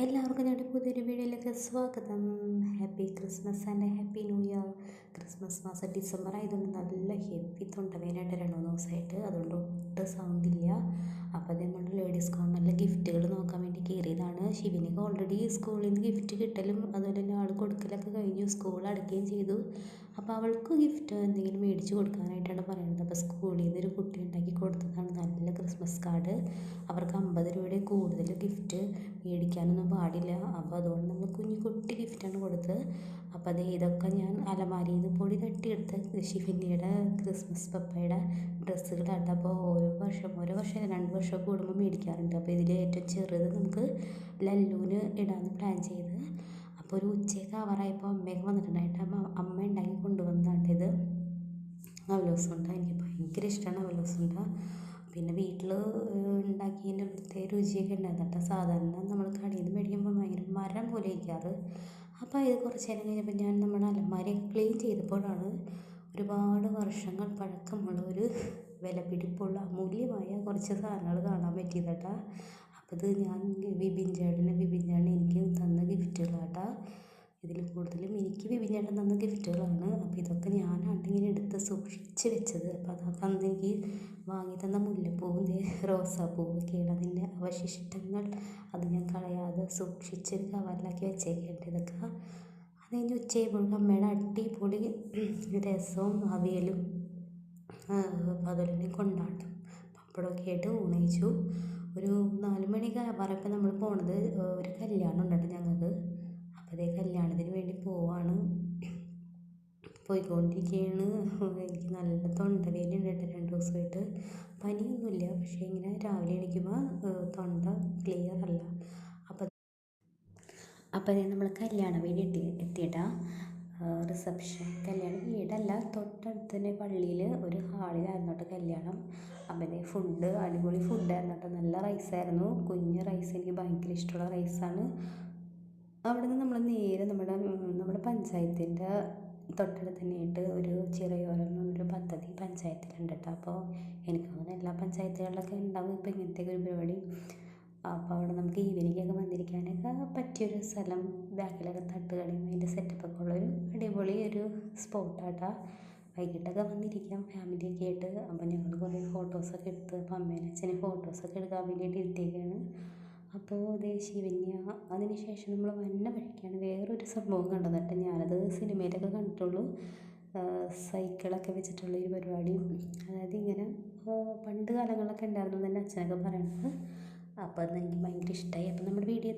എല്ലാവർക്കും ഞങ്ങളുടെ പുതിയൊരു വീഡിയോയിലേക്ക് സ്വാഗതം. Happy Christmas and happy new year. Christmas മാസം ഡിസംബർ ആയതുകൊണ്ട് നല്ല ഹെവി തൊണ്ടവേദനയുണ്ട് 2 ദിവസമായിട്ട്. അതുകൊണ്ട് ഒട്ടും സൗണ്ട് ഇല്ല. അപ്പോൾ അത് നമ്മൾ ലേഡീസ് കോർണറിൽ ഗിഫ്റ്റുകൾ നോക്കാൻ വേണ്ടി കയറിയതാണ്. ശിവനിക്ക് ഓൾറെഡി സ്കൂളിൽ നിന്ന് ഗിഫ്റ്റ് കിട്ടലും അതുപോലെ തന്നെ ആൾ കൊടുക്കലൊക്കെ കഴിഞ്ഞു. സ്കൂൾ അടയ്ക്കുകയും ചെയ്തു. അപ്പോൾ അവൾക്ക് ഗിഫ്റ്റ് എന്തെങ്കിലും മേടിച്ച് കൊടുക്കാനായിട്ടാണ് പറയുന്നത്. അപ്പോൾ സ്കൂളിൽ നിന്ന് ഒരു കുട്ടി ഉണ്ടാക്കി കൊടുത്തതാണ് നല്ല ക്രിസ്മസ് കാർഡ്. അവർക്ക് 50 രൂപയുടെ കൂടുതൽ ഗിഫ്റ്റ് മേടിക്കാനൊന്നും പാടില്ല. അപ്പോൾ അതുകൊണ്ട് നമ്മൾ കുട്ടി ഗിഫ്റ്റാണ് കൊടുത്തത്. അപ്പോൾ അത് ഇതൊക്കെ ഞാൻ അലമാരിയിൽ നിന്ന് പൊടി തട്ടിയെടുത്ത് ശിവന്യയുടെ ക്രിസ്മസ് പപ്പയുടെ ഡ്രസ്സുകളാണ്. അപ്പോൾ ഓരോ വർഷം 2 വർഷം കൂടുമ്പോൾ മേടിക്കാറുണ്ട്. അപ്പോൾ ഇതിൽ ഏറ്റവും ചെറുത് നമുക്ക് ലല്ലുവിന് ഇടാമെന്ന് പ്ലാൻ ചെയ്ത്. അപ്പോൾ ഒരു ഉച്ചയൊക്കെ ആവാറായപ്പോൾ അമ്മയൊക്കെ വന്നിട്ടുണ്ടായിട്ട് അമ്മ ഉണ്ടാക്കി കൊണ്ടുവന്നതാണ് ഇത്. അവലോസുണ്ട എനിക്ക് ഭയങ്കര ഇഷ്ടമാണ് അവലോസുണ്ട. പിന്നെ വീട്ടിൽ ഉണ്ടാക്കിയതിൻ്റെ പ്രത്യേക രുചിയൊക്കെ ഉണ്ടായിരുന്നു കേട്ടോ. സാധാരണ നമ്മൾ കടയിൽ നിന്ന് മേടിക്കുമ്പോൾ ഭയങ്കര മരം പോലെ ഇരിക്കാറ്. അപ്പോൾ ഇത് കുറച്ച് നേരം കഴിഞ്ഞപ്പോൾ ഞാൻ നമ്മുടെ അലമാരയൊക്കെ ക്ലീൻ ചെയ്തപ്പോഴാണ് ഒരുപാട് വർഷങ്ങൾ പഴക്കമുള്ള ഒരു വിലപിടിപ്പുള്ള അമൂല്യമായ കുറച്ച് സാധനങ്ങൾ കാണാൻ പറ്റിയത് കേട്ടോ. അപ്പോൾ ഇത് ഞാൻ വിപിൻ ചേട്ടൻ എനിക്ക് തന്ന ഗിഫ്റ്റുകളാണ് കേട്ടോ. ഇതിൽ കൂടുതലും എനിക്ക് വിപിൻ ചേട്ടൻ തന്ന ഗിഫ്റ്റുകളാണ്. അപ്പോൾ ഇതൊക്കെ ഞാനാണ് ഇങ്ങനെ എടുത്ത് സൂക്ഷിച്ച് വെച്ചത്. അപ്പോൾ അതൊക്കെ അന്ന് എനിക്ക് വാങ്ങി തന്ന മുല്ലപ്പൂവും റോസാപ്പൂവൊക്കെയാണ് അതിൻ്റെ അവശിഷ്ടങ്ങൾ. അത് ഞാൻ കളയാതെ സൂക്ഷിച്ച് കവറിലാക്കി വെച്ചേക്കേണ്ടത് ഇതൊക്കെ. അത് കഴിഞ്ഞ് ഉച്ചയായപ്പോൾ അമ്മയുടെ അടിപൊളി രസവും അവിയലും അതുപോലെ തന്നെ കൊണ്ടാട്ടം പപ്പടമൊക്കെ ആയിട്ട് ഊണയിച്ചു. ഒരു 4 മണിയൊക്കെ ആവാറപ്പോൾ നമ്മൾ പോണത് ഒരു കല്യാണം ഉണ്ടോ ഞങ്ങൾക്ക്. അപ്പോൾ അതേ കല്യാണത്തിന് വേണ്ടി പോവാണ്. പോയിക്കൊണ്ടിരിക്കുകയാണ്. എനിക്ക് നല്ല തൊണ്ടവേദന ഉണ്ട് കേട്ടോ 2 ദിവസമായിട്ട്. പനിയൊന്നുമില്ല, പക്ഷേ ഇങ്ങനെ രാവിലെ എണീക്കുമ്പോൾ തൊണ്ട ക്ലിയർ അല്ല. അപ്പോൾ നമ്മൾ കല്യാണ വീട് എത്തിയിട്ടാ. റിസപ്ഷൻ കല്യാണ വീടല്ല, തൊട്ടടുത്ത് തന്നെ പള്ളിയിൽ ഒരു ഹാളിലായിരുന്നു കേട്ടോ കല്യാണം. അപ്പോൾ ഫുഡ് അടിപൊളി ഫുഡായിരുന്നു കേട്ടോ. നല്ല റൈസായിരുന്നു, കുഞ്ഞ് റൈസ്. എനിക്ക് ഭയങ്കര ഇഷ്ടമുള്ള റൈസാണ്. അവിടെ നിന്ന് നമ്മൾ നേരെ നമ്മുടെ പഞ്ചായത്തിൻ്റെ തൊട്ടടുത്ത് തന്നെയായിട്ട് ഒരു ചിറയോരം എന്നൊരു പദ്ധതി പഞ്ചായത്തിലുണ്ട് കേട്ടോ. അപ്പോൾ എനിക്ക് തോന്നുന്നു എല്ലാ പഞ്ചായത്തുകളിലൊക്കെ ഉണ്ടാവും ഇപ്പോൾ ഇങ്ങനത്തെയൊക്കെ ഒരു പരിപാടി. അപ്പോൾ അവിടെ നമുക്ക് ഈവനിങ്ങൊക്കെ വന്നിരിക്കാനൊക്കെ പറ്റിയൊരു സ്ഥലം, ബാക്കിലൊക്കെ തട്ടുകടയും അതിൻ്റെ സെറ്റപ്പൊക്കെ ഉള്ളൊരു അടിപൊളി ഒരു സ്പോട്ടാട്ടോ. വൈകിട്ടൊക്കെ വന്നിരിക്കാം ഫാമിലിയൊക്കെ ആയിട്ട്. അപ്പോൾ ഞങ്ങൾ കുറേ ഫോട്ടോസൊക്കെ എടുത്ത്, അപ്പോൾ അമ്മേനും അച്ഛനും ഫോട്ടോസൊക്കെ എടുക്കാൻ വേണ്ടിയിട്ട് ഇരുത്തിയേക്കാണ്. അപ്പോൾ ശിവന്യ അതിന് ശേഷം നമ്മൾ വന്ന വഴിക്കാണ് വേറൊരു സംഭവം കണ്ടത് കേട്ടോ. ഞാനത് സിനിമയിലൊക്കെ കണ്ടിട്ടുള്ളൂ. സൈക്കിളൊക്കെ വെച്ചിട്ടുള്ളൊരു പരിപാടി. അതായത് ഇങ്ങനെ പണ്ട് കാലങ്ങളിലൊക്കെ ഉണ്ടായിരുന്നു തന്നെ അച്ഛനൊക്കെ പറയണത്. അപ്പോൾ അതെനിക്ക് ഭയങ്കര ഇഷ്ടമായി. അപ്പോൾ നമ്മുടെ വീഡിയോ